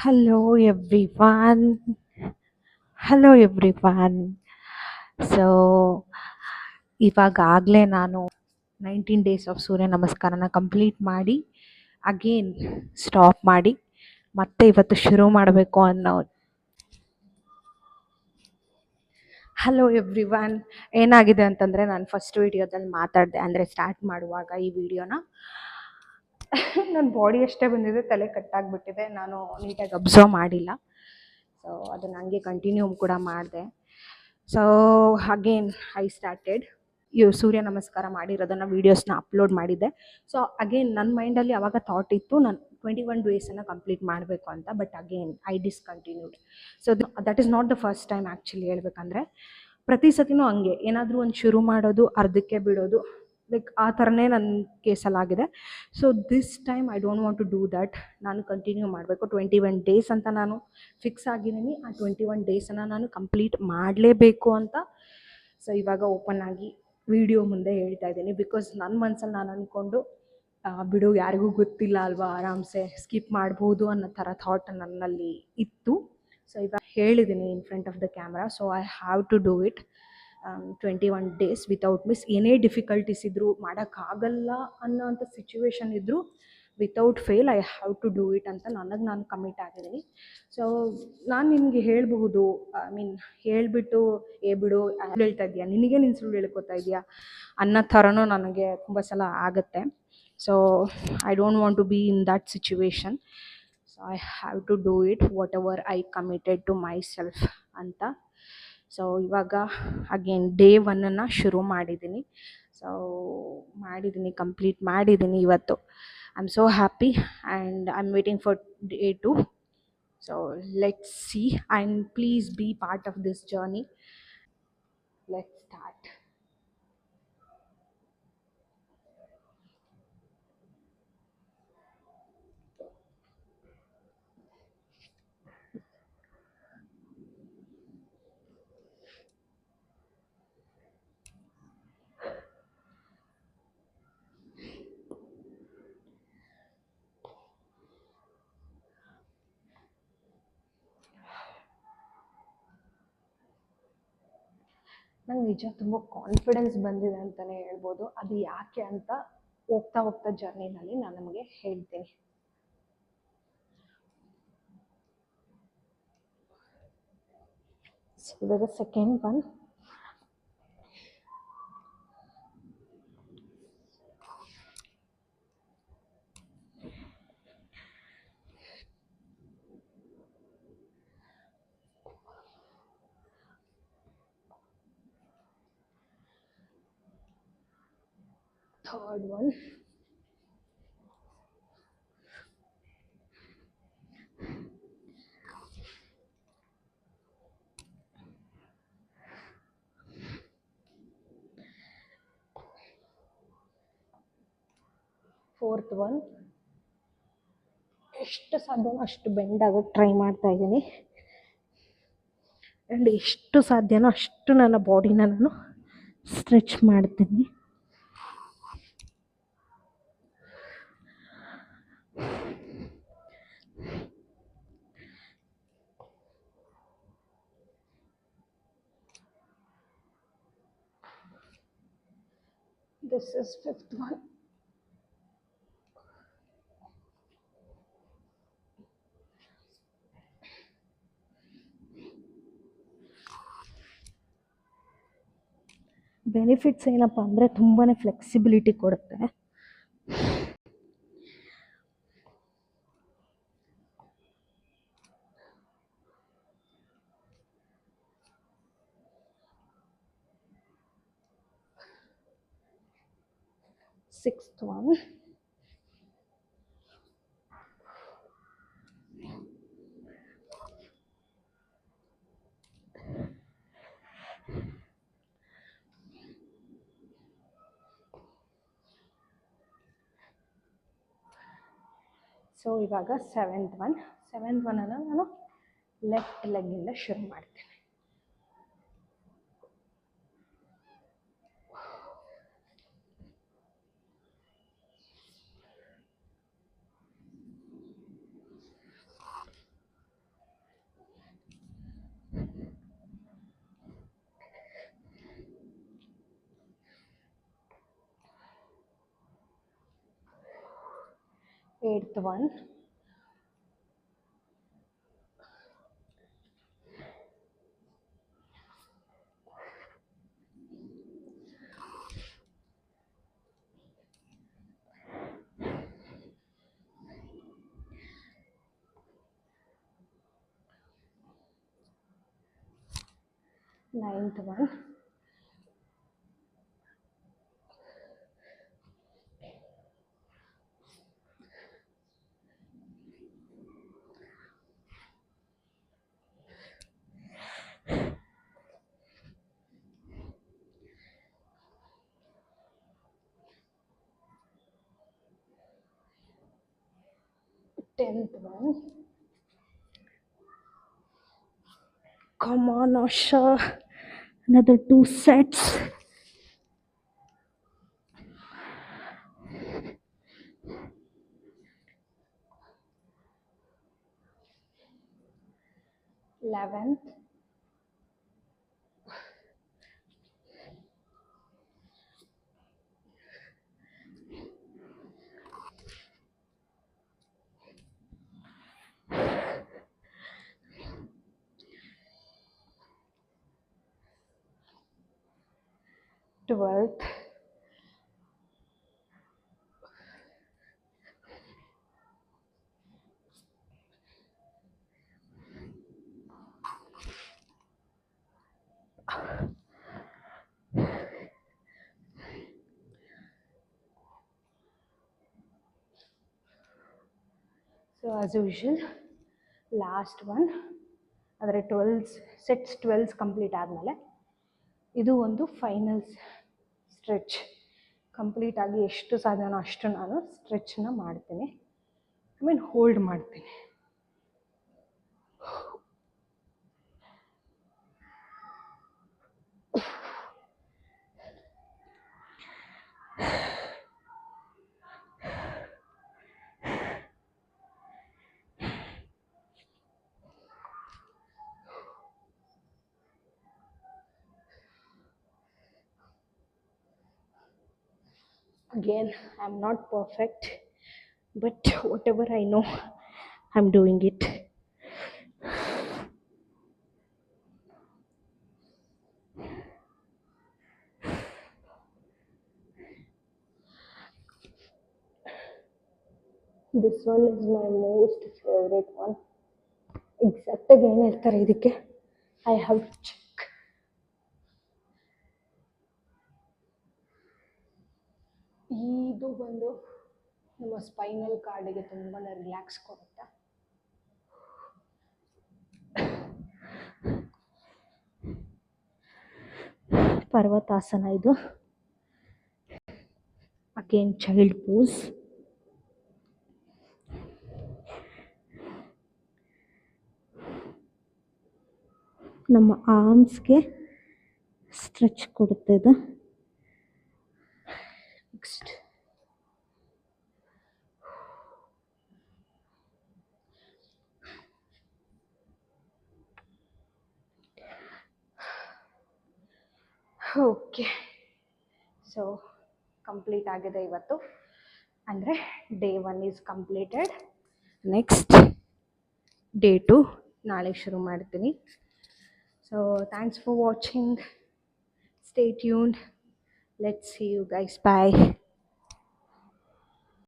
Hello everyone. Hello everyone. So ಇವಾಗಾಗಲೇ ನಾನು 19 days of Surya ನಮಸ್ಕಾರನ ಕಂಪ್ಲೀಟ್ ಮಾಡಿ ಅಗೇನ್ ಸ್ಟಾಪ್ ಮಾಡಿ ಮತ್ತೆ ಇವತ್ತು ಶುರು ಮಾಡಬೇಕು ಅನ್ನೋ. Hello everyone. ಏನಾಗಿದೆ ಅಂತಂದರೆ ನಾನು ಫಸ್ಟ್ ವಿಡಿಯೋದಲ್ಲಿ ಮಾತಾಡಿದೆ, ಅಂದರೆ ಸ್ಟಾರ್ಟ್ ಮಾಡುವಾಗ ಈ ವಿಡಿಯೋನ ನನ್ನ ಬಾಡಿ ಅಷ್ಟೇ ಬಂದಿದೆ, ತಲೆ ಕಟ್ಟಾಗಿಬಿಟ್ಟಿದೆ, ನಾನು ನೀಟಾಗಿ ಅಬ್ಸರ್ವ್ ಮಾಡಿಲ್ಲ. ಸೊ ಅದನ್ನು ಹಂಗೆ ಕಂಟಿನ್ಯೂ ಕೂಡ ಮಾಡಿದೆ. ಸೊ ಅಗೇನ್ ಐ ಸ್ಟಾರ್ಟೆಡ್ ಸೂರ್ಯ ನಮಸ್ಕಾರ ಮಾಡಿರೋದನ್ನು ವೀಡಿಯೋಸ್ನ ಅಪ್ಲೋಡ್ ಮಾಡಿದ್ದೆ. ಸೊ ಅಗೇನ್ ನನ್ನ ಮೈಂಡಲ್ಲಿ ಅವಾಗ ಥಾಟ್ ಇತ್ತು, ನಾನು 21 ಡೇಸನ್ನು ಕಂಪ್ಲೀಟ್ ಮಾಡಬೇಕು ಅಂತ. But again I discontinued. So that is not the first time actually ಹೇಳ್ಬೇಕಂದ್ರೆ. ಪ್ರತಿ ಸತಿನೂ ಹಂಗೆ ಏನಾದರೂ ಒಂದು ಶುರು ಮಾಡೋದು, ಅರ್ಧಕ್ಕೆ ಬಿಡೋದು, ಲೈಕ್ ಆ ಥರನೇ ನನ್ನ ಕೇಸಲ್ಲಾಗಿದೆ. So this time I don't want to do that. ನಾನು ಕಂಟಿನ್ಯೂ ಮಾಡಬೇಕು. 21 ಡೇಸ್ ಅಂತ ನಾನು ಫಿಕ್ಸ್ ಆಗಿದ್ದೀನಿ. ಆ 21 ಡೇಸನ್ನು ನಾನು ಕಂಪ್ಲೀಟ್ ಮಾಡಲೇಬೇಕು ಅಂತ. ಸೊ ಇವಾಗ ಓಪನ್ ಆಗಿ ವಿಡಿಯೋ ಮುಂದೆ ಹೇಳ್ತಾ ಇದ್ದೀನಿ. ಬಿಕಾಸ್ ನನ್ನ ಮನಸ್ಸಲ್ಲಿ ನಾನು ಅಂದ್ಕೊಂಡು ಬಿಡು ಯಾರಿಗೂ ಗೊತ್ತಿಲ್ಲ ಅಲ್ವಾ, ಆರಾಮ್ಸೆ ಸ್ಕಿಪ್ ಮಾಡ್ಬೋದು ಅನ್ನೋ ಥರ ಥಾಟ್ ನನ್ನಲ್ಲಿ ಇತ್ತು. ಸೊ ಇವಾಗ ಹೇಳಿದ್ದೀನಿ in front of the camera. So I have to do it. 21 days without miss. ಏನೇ ಡಿಫಿಕಲ್ಟೀಸ್ ಇದ್ದರೂ, ಮಾಡೋಕ್ಕಾಗಲ್ಲ ಅನ್ನೋಂಥ ಸಿಚುವೇಶನ್ ಇದ್ದರೂ without fail I have to do it ಅಂತ ನನಗೆ ನಾನು ಕಮಿಟ್ ಆಗಿದ್ದೀನಿ. ಸೊ ನಾನು ನಿಮಗೆ ಹೇಳಬಹುದು, ಐ ಮೀನ್ ಹೇಳಿಬಿಟ್ಟು ಬಿಡು ಹೇಳ್ತಾ ಇದೆಯಾ, ನಿನಗೆ ನೀನು ಸುಳ್ಳು ಹೇಳ್ಕೊತಾ ಇದೆಯಾ ಅನ್ನೋ ಥರನೂ ನನಗೆ ತುಂಬ ಸಲ ಆಗುತ್ತೆ. So I don't want to be in that situation. So I have to do it whatever I committed to myself ಅಂತ. ಸೊ ಇವಾಗ ಅಗೇನ್ ಡೇ 1 ಶುರು ಮಾಡಿದ್ದೀನಿ. ಸೊ ಕಂಪ್ಲೀಟ್ ಮಾಡಿದ್ದೀನಿ ಇವತ್ತು. I am so happy and I am waiting for day 2. So let's see and please be part of this journey. Let's start. ನಂಗೆ ನಿಜ ತುಂಬ confidence ಬಂದಿದೆ ಅಂತಲೇ ಹೇಳ್ಬೋದು. ಅದು ಯಾಕೆ ಅಂತ ಹೋಗ್ತಾ ಹೋಗ್ತಾ ಜರ್ನಿನಲ್ಲಿ ನಾನು ನಮಗೆ ಹೇಳ್ತೀನಿ. ಸೊ ಇವಾಗ second one. Third one. Fourth one. ಎಷ್ಟು ಸಾಧ್ಯನೋ ಅಷ್ಟು ಬೆಂಡ್ ಆಗೋಕ್ಕೆ ಟ್ರೈ ಮಾಡ್ತಾ ಇದ್ದೀನಿ. ಆ್ಯಂಡ್ ಎಷ್ಟು ಸಾಧ್ಯನೋ ಅಷ್ಟು ನನ್ನ ಬಾಡಿನ ನಾನು ಸ್ಟ್ರೆಚ್ ಮಾಡ್ತೀನಿ. This is fifth one. Benefits ಏನಪ್ಪ ಅಂದರೆ ತುಂಬಾ ಫ್ಲೆಕ್ಸಿಬಿಲಿಟಿ ಕೊಡುತ್ತೆ. Sixth one. ಸೊ ಇವಾಗ ಸೆವೆಂತ್ ಒನ್ನನ್ನು ನಾನು ಲೆಫ್ಟ್ ಲೆಗ್ಗಿಂದ ಶುರು ಮಾಡ್ತೀನಿ. 8th one. Ninth one. Tenth one. Come on, Asha. Another 2 sets. Eleventh. Twelfth. So as usual, last one ಅಂದರೆ 12 ಸೆಟ್ಸ್ 12 ಕಂಪ್ಲೀಟ್ ಆದಮೇಲೆ ಇದು ಒಂದು ಫೈನಲ್ ಸ್ಟ್ರೆಚ್. ಕಂಪ್ಲೀಟ್ ಆಗಿ ಎಷ್ಟು ಸಾಧ್ಯನೋ ಅಷ್ಟು ನಾನು ಸ್ಟ್ರೆಚ್ನ ಮಾಡ್ತೀನಿ, ಐ ಮೀನ್ ಹೋಲ್ಡ್ ಮಾಡ್ತೀನಿ. Again, I'm not perfect, but whatever I know, I'm doing it. This one is my most favorite one. Exact ಆಗಿ ಏನು ಹೇಳ್ತಾರೆ ಇದಕ್ಕೆ, ಐ ಹ್ಯಾವ್ ಟು ಚೆಕ್. ಇದು ಬಂದು ನಮ್ಮ ಸ್ಪೈನಲ್ ಕಾರ್ಡಿಗೆ ತುಂಬಾ ರಿಲ್ಯಾಕ್ಸ್ ಕೊಡುತ್ತೆ. ಪರ್ವತಾಸನ ಇದು. Again child pose. ನಮ್ಮ ಆರ್ಮ್ಸ್ಗೆ ಸ್ಟ್ರೆಚ್ ಕೊಡುತ್ತೆ ಇದು. ನೆಕ್ಸ್ಟ್ ಓಕೆ, ಸೊ ಕಂಪ್ಲೀಟ್ ಆಗಿದೆ ಇವತ್ತು. ಅಂದರೆ day 1 is completed. Next day 2 ನಾಳೆ ಶುರು ಮಾಡ್ತೀನಿ. So thanks for watching. Stay tuned. Let's see you guys. Bye.